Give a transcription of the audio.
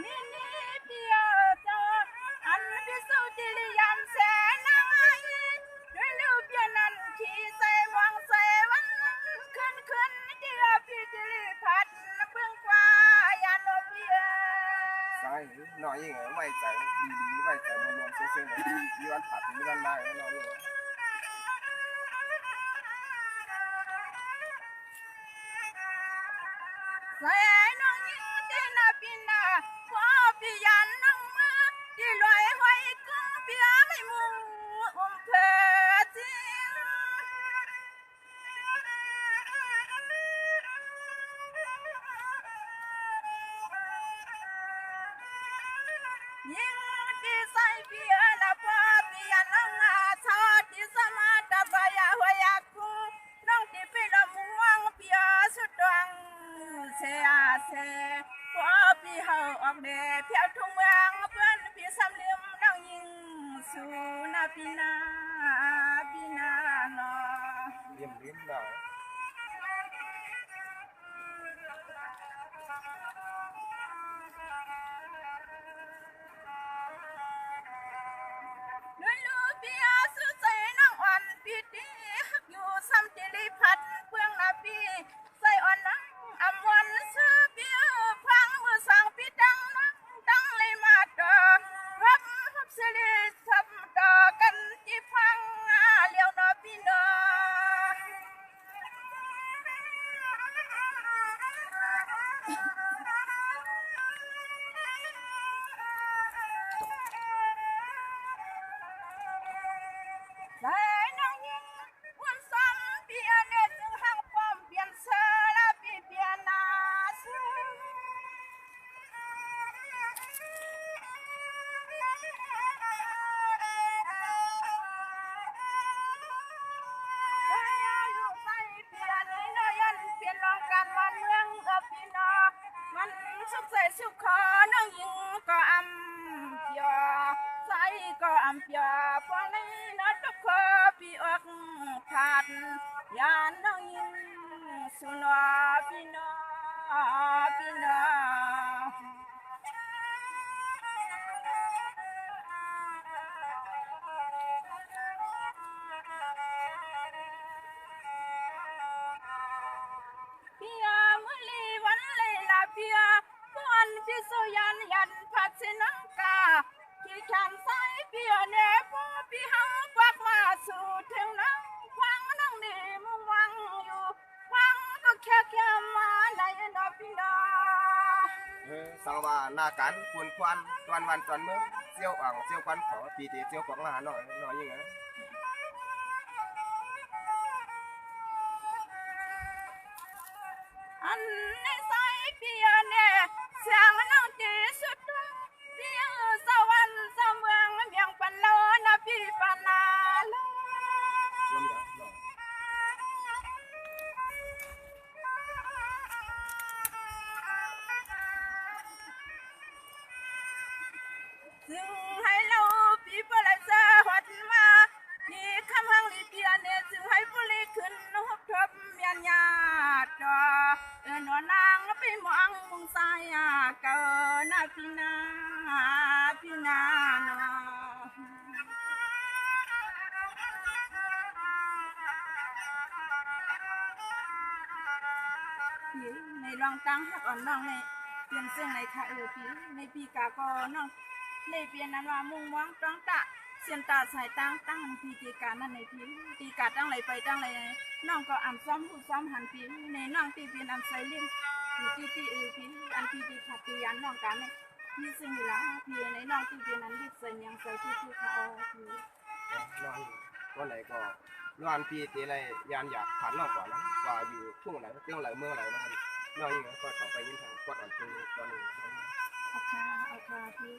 นี่นี่เดียวเจออันพิสูจน์ที่ยามแสนางด้วยลูกยันนั้นขี่ใส่วางใส่วันขึ้นเดียวพี่จิริพัดเบื้องกว่ายานโนเบียใช่หน่อยยังไงไว้ใจดีๆไว้ใจมวลๆเซ็งๆเลยมีวันผัดมีวันได้หน่อยยังไงใส่น้องยิงเต้นปินาพ่อพี่ยันน้องมือที่ลอยหอยกุ้งเปียไม่มุงเพอจริงยิงที่ใส่เปียนะพ่อพี่ยันน้องอาชอที่สมาตะบายาหัวยาคุน้องที่เป็นลมวงเปียสุดดวงเสียเสียพอพี่เฮาออกเดเที่ยวทุ่งเมืองเพื่อนพี่สำเลียมน้องยิงสู่นาพี่นาเนาะเยี่ยมลิ้นหน่อยด้วยลูกพี่อาสุใส่น้องอ่อนพี่ดีฮักอยู่ซ้ำจิริพัดเพื่องนาพี่ใส่อ่อนน้องอำวันซื้อพี่ฟังมือสั่งพี่ดังน้องดังเลยมาต่อรับสิริทับต่อกันที่ฟังเลี้ยวนาพี่เนาะ ใส่น้องยิงวันซ้ำเปียเนจึงห้างป้อมเปลี่ยนเสื้อและพี่เปลี่ยนหน้าเสื้อใส่อายุใส่เปลี่ยนนี่น้อยันเปลี่ยนรองการวันเมืองพี่น้องมันสุขใส่สุขคอน้องยิงก็อำเปียใส่ก็อำเปียพอนี้นะทุกคนพี่ออกขาดยานน้องยิงสุนอพี่น้องพี่ยามือลีวันเลยลาพี่ยาพวนพี่สุยันพัดสินังกาที่ฉันใส่พี่เนปูพี่หังควักมาสู่ถึงนังควังนังดีมุงวังอยู่ควังก็แค่มาในนอพี่น้อง สังว่าหน้าการควรควันตอนวันตอนเมื่อเจียวอ่างเจียวควันขอปีตีเจียวของมาหน่อยยังไงอันนี้ใส่เปียเน่เสียงน้องตีสุดเสียงสวรรค์สเมืองเมียงปันโลนะพี่ปันนาโลรวมกันหน่อยซึ่งให้เราพี่เปลเจอหัดมาพี่คำหังลีเปียเน่ซึ่งให้ผู้ลีขึ้นนกทบเมียนยาดอหนอนางไปมองมุงสายเกินพี่นาเนาะ ในรองตั้งหักอ่อนน้องในเปลี่ยนเสียงในค่ะพี่ในปีกาก็น้องในเปลี่ยนนั้นว่ามุ่งวังต้องตะเสียนตาสายตั้งพีตีกานั่นในพี่ตีกาตั้งไรไปตั้งไรน้องก็อ่ำซ้อมหูซ้อมหันพี่ในน้องตีเปลี่ยนอ่ำใส่เลี้ยงอยู่ตีพี่อันพี่ขัดตียันน้องกันในพี่ซึ่งละพี่ในน้องตีเปลี่ยนนั้นรีบใส่ยังใส่พี่เขาพี่ นอนวันไหนก็ร้านปีตีอะไรยานอยากผ่านนอกกว่านะกว่าอยู่ทุ่งไหนเตี้ยงไหนเมืองไหนนะครับนอนยังไงก็ต่อไปยิ่งทางกวาดอ่อนตรงนี้ตอนนี้เอาค่ะพี่